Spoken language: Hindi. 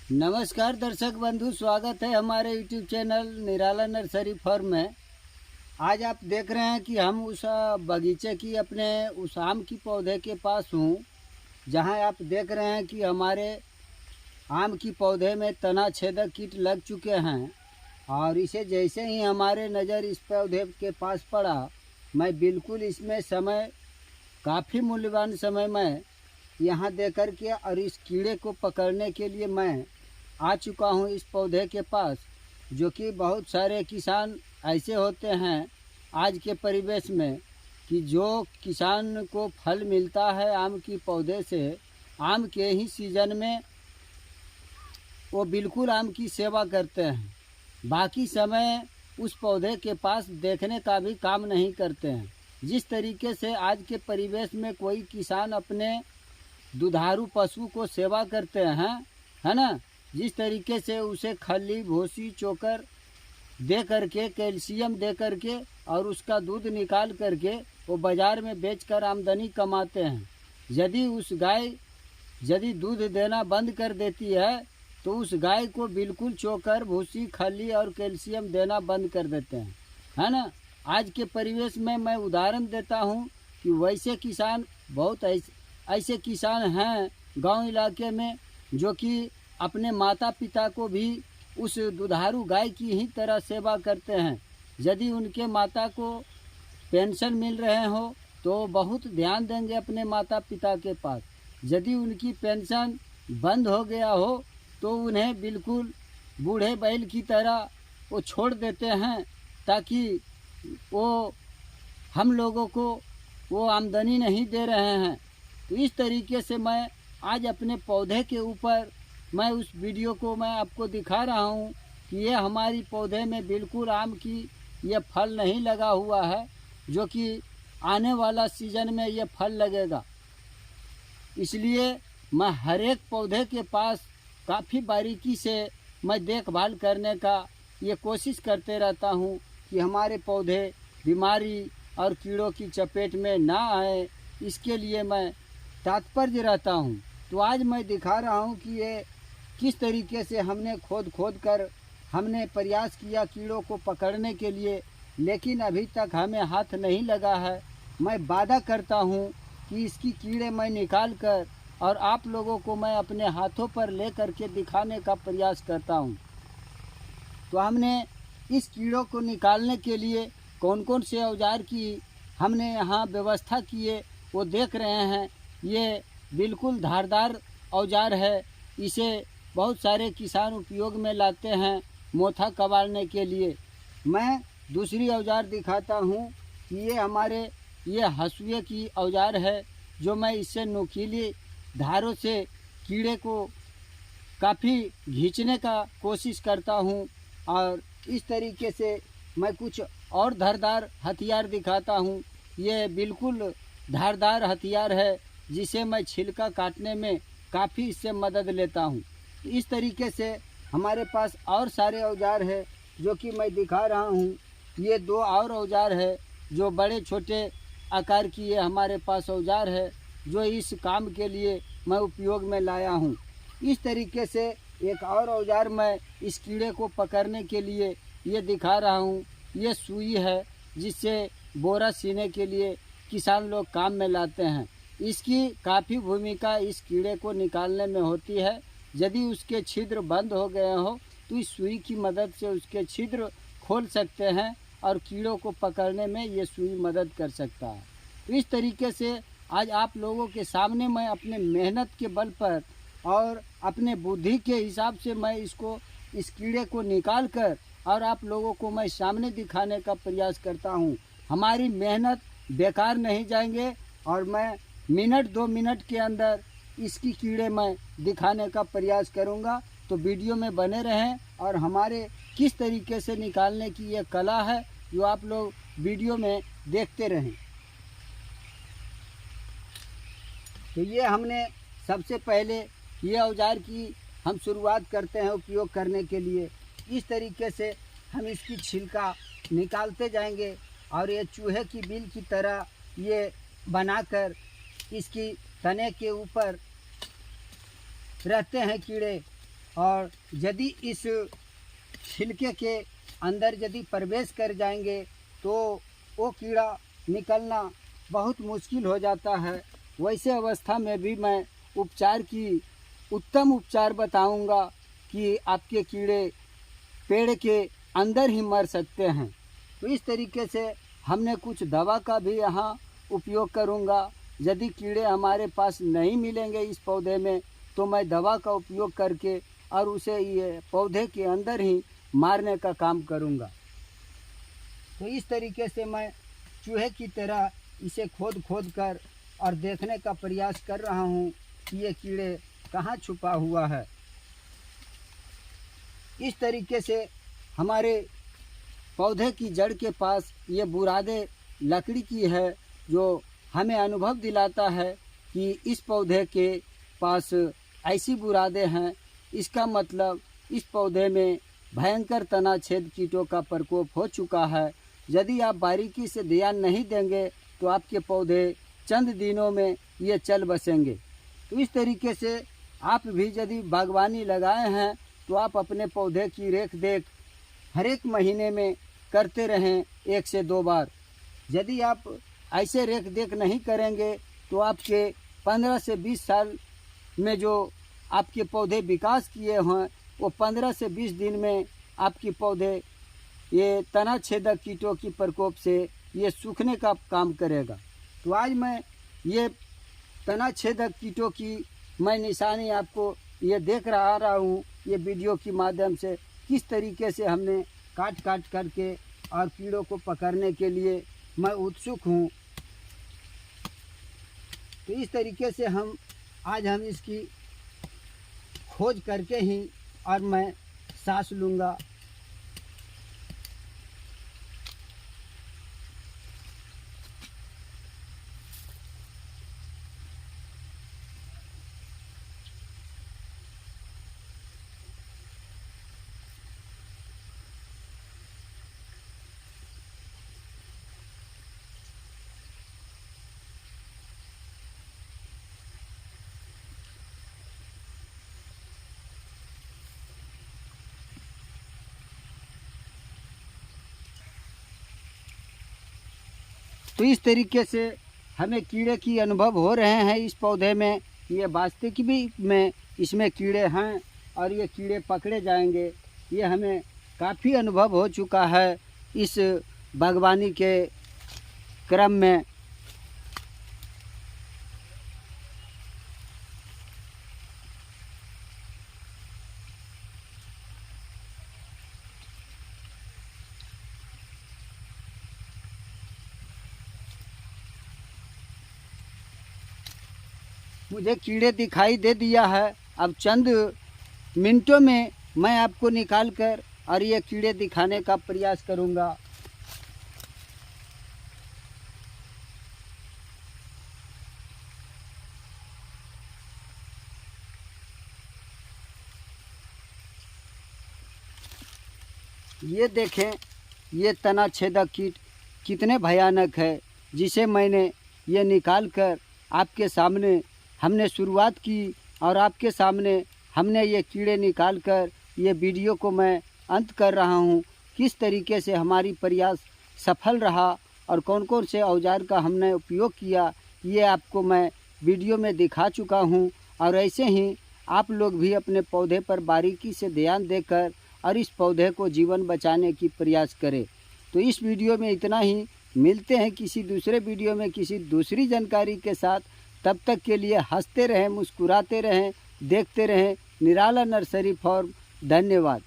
नमस्कार दर्शक बंधु, स्वागत है हमारे यूट्यूब चैनल निराला नर्सरी फार्म में। आज आप देख रहे हैं कि हम उस बगीचे की अपने उस आम की पौधे के पास हूँ, जहां आप देख रहे हैं कि हमारे आम की पौधे में तना छेदक कीट लग चुके हैं। और इसे जैसे ही हमारे नज़र इस पौधे के पास पड़ा, मैं बिल्कुल इसमें समय काफ़ी मूल्यवान समय मैं यहाँ दे कर के और इस कीड़े को पकड़ने के लिए मैं आ चुका हूँ इस पौधे के पास। जो कि बहुत सारे किसान ऐसे होते हैं आज के परिवेश में कि जो किसान को फल मिलता है आम की पौधे से, आम के ही सीजन में वो बिल्कुल आम की सेवा करते हैं, बाकी समय उस पौधे के पास देखने का भी काम नहीं करते हैं। जिस तरीके से आज के परिवेश में कोई किसान अपने दुधारू पशु को सेवा करते हैं, है ना, जिस तरीके से उसे खली भूसी चोकर दे करके, कैल्शियम दे करके और उसका दूध निकाल करके वो बाज़ार में बेचकर आमदनी कमाते हैं। यदि उस गाय यदि दूध देना बंद कर देती है तो उस गाय को बिल्कुल चोकर भूसी खली और कैल्शियम देना बंद कर देते हैं, है ना। आज के परिवेश में मैं उदाहरण देता हूँ कि वैसे किसान बहुत ऐसे किसान हैं गांव इलाके में जो कि अपने माता पिता को भी उस दुधारू गाय की ही तरह सेवा करते हैं। यदि उनके माता को पेंशन मिल रहे हो तो बहुत ध्यान देंगे अपने माता पिता के पास। यदि उनकी पेंशन बंद हो गया हो तो उन्हें बिल्कुल बूढ़े बैल की तरह वो छोड़ देते हैं, ताकि वो हम लोगों को वो आमदनी नहीं दे रहे हैं। तो इस तरीके से मैं आज अपने पौधे के ऊपर मैं उस वीडियो को मैं आपको दिखा रहा हूँ कि ये हमारी पौधे में बिल्कुल आम की ये फल नहीं लगा हुआ है, जो कि आने वाला सीजन में ये फल लगेगा। इसलिए मैं हर एक पौधे के पास काफ़ी बारीकी से मैं देखभाल करने का ये कोशिश करते रहता हूँ कि हमारे पौधे बीमारी और कीड़ों की चपेट में ना आए, इसके लिए मैं तात्पर्य रहता हूँ। तो आज मैं दिखा रहा हूँ कि ये किस तरीके से हमने खोद कर हमने प्रयास किया कीड़ों को पकड़ने के लिए, लेकिन अभी तक हमें हाथ नहीं लगा है। मैं वादा करता हूँ कि इसकी कीड़े मैं निकाल कर और आप लोगों को मैं अपने हाथों पर ले कर के दिखाने का प्रयास करता हूँ। तो हमने इस कीड़ों को निकालने के लिए कौन कौन से औजार की हमने यहाँ व्यवस्था किए वो देख रहे हैं। ये बिल्कुल धारदार औजार है, इसे बहुत सारे किसान उपयोग में लाते हैं मोथा कबाड़ने के लिए। मैं दूसरी औजार दिखाता हूँ कि ये हमारे ये हंसुए की औजार है, जो मैं इससे नुकीली धारों से कीड़े को काफ़ी खींचने का कोशिश करता हूँ। और इस तरीके से मैं कुछ और धारदार हथियार दिखाता हूँ। ये बिल्कुल धारदार हथियार है जिसे मैं छिलका काटने में काफ़ी इससे मदद लेता हूँ। इस तरीके से हमारे पास और सारे औजार है जो कि मैं दिखा रहा हूँ। ये दो और औजार है जो बड़े छोटे आकार की ये हमारे पास औजार है, जो इस काम के लिए मैं उपयोग में लाया हूँ। इस तरीके से एक और औजार मैं इस कीड़े को पकड़ने के लिए ये दिखा रहा हूँ। ये सुई है जिससे बोरा सीने के लिए किसान लोग काम में लाते हैं। इसकी काफ़ी भूमिका इस कीड़े को निकालने में होती है। यदि उसके छिद्र बंद हो गए हो तो इस सुई की मदद से उसके छिद्र खोल सकते हैं और कीड़ों को पकड़ने में ये सुई मदद कर सकता है। तो इस तरीके से आज आप लोगों के सामने मैं अपने मेहनत के बल पर और अपने बुद्धि के हिसाब से मैं इस कीड़े को निकाल कर और आप लोगों को मैं सामने दिखाने का प्रयास करता हूँ। हमारी मेहनत बेकार नहीं जाएंगे और मैं मिनट 2 मिनट के अंदर इसकी कीड़े मैं दिखाने का प्रयास करूँगा। तो वीडियो में बने रहें और हमारे किस तरीके से निकालने की ये कला है जो आप लोग वीडियो में देखते रहें। तो ये हमने सबसे पहले ये औजार की हम शुरुआत करते हैं उपयोग करने के लिए। इस तरीके से हम इसकी छिलका निकालते जाएंगे और ये चूहे की बिल की तरह ये बनाकर इसकी तने के ऊपर रहते हैं कीड़े। और यदि इस छिलके के अंदर यदि प्रवेश कर जाएंगे तो वो कीड़ा निकलना बहुत मुश्किल हो जाता है। वैसे अवस्था में भी मैं उपचार की उत्तम उपचार बताऊंगा कि आपके कीड़े पेड़ के अंदर ही मर सकते हैं। तो इस तरीके से हमने कुछ दवा का भी यहाँ उपयोग करूँगा। यदि कीड़े हमारे पास नहीं मिलेंगे इस पौधे में तो मैं दवा का उपयोग करके और उसे ये पौधे के अंदर ही मारने का काम करूँगा। तो इस तरीके से मैं चूहे की तरह इसे खोद खोद कर और देखने का प्रयास कर रहा हूँ कि ये कीड़े कहाँ छुपा हुआ है। इस तरीके से हमारे पौधे की जड़ के पास ये बुरादे लकड़ी की है, जो हमें अनुभव दिलाता है कि इस पौधे के पास ऐसी बुरादे हैं। इसका मतलब इस पौधे में भयंकर तना छेद कीटों का प्रकोप हो चुका है। यदि आप बारीकी से ध्यान नहीं देंगे तो आपके पौधे चंद दिनों में ये चल बसेंगे। तो इस तरीके से आप भी यदि बागवानी लगाए हैं तो आप अपने पौधे की रेख देख हर एक महीने में करते रहें 1 से 2 बार। यदि आप ऐसे रेख देख नहीं करेंगे तो आपके 15 से 20 साल में जो आपके पौधे विकास किए हैं वो 15 से 20 दिन में आपके पौधे ये तना छेदक कीटों की प्रकोप से ये सूखने का काम करेगा। तो आज मैं ये तना छेदक कीटों की मैं निशानी आपको ये देख रहा हूँ ये वीडियो के माध्यम से, किस तरीके से हमने काट काट करके और कीड़ों को पकड़ने के लिए मैं उत्सुक हूँ। तो इस तरीके से हम इसकी खोज करके ही और मैं सांस लूँगा। तो इस तरीके से हमें कीड़े की अनुभव हो रहे हैं इस पौधे में। ये वास्तविक में इसमें कीड़े हैं और ये कीड़े पकड़े जाएंगे, ये हमें काफ़ी अनुभव हो चुका है इस बागवानी के क्रम में। मुझे कीड़े दिखाई दे दिया है। अब चंद मिनटों में मैं आपको निकाल कर और ये कीड़े दिखाने का प्रयास करूँगा। ये देखें, ये तना छेदक कीट कितने भयानक है, जिसे मैंने ये निकाल कर आपके सामने हमने शुरुआत की और आपके सामने हमने ये कीड़े निकाल कर ये वीडियो को मैं अंत कर रहा हूँ। किस तरीके से हमारी प्रयास सफल रहा और कौन कौन से औजार का हमने उपयोग किया ये आपको मैं वीडियो में दिखा चुका हूँ। और ऐसे ही आप लोग भी अपने पौधे पर बारीकी से ध्यान देकर और इस पौधे को जीवन बचाने की प्रयास करें। तो इस वीडियो में इतना ही। मिलते हैं किसी दूसरे वीडियो में किसी दूसरी जानकारी के साथ। तब तक के लिए हंसते रहें, मुस्कुराते रहें, देखते रहें निराला नर्सरी फार्म। धन्यवाद।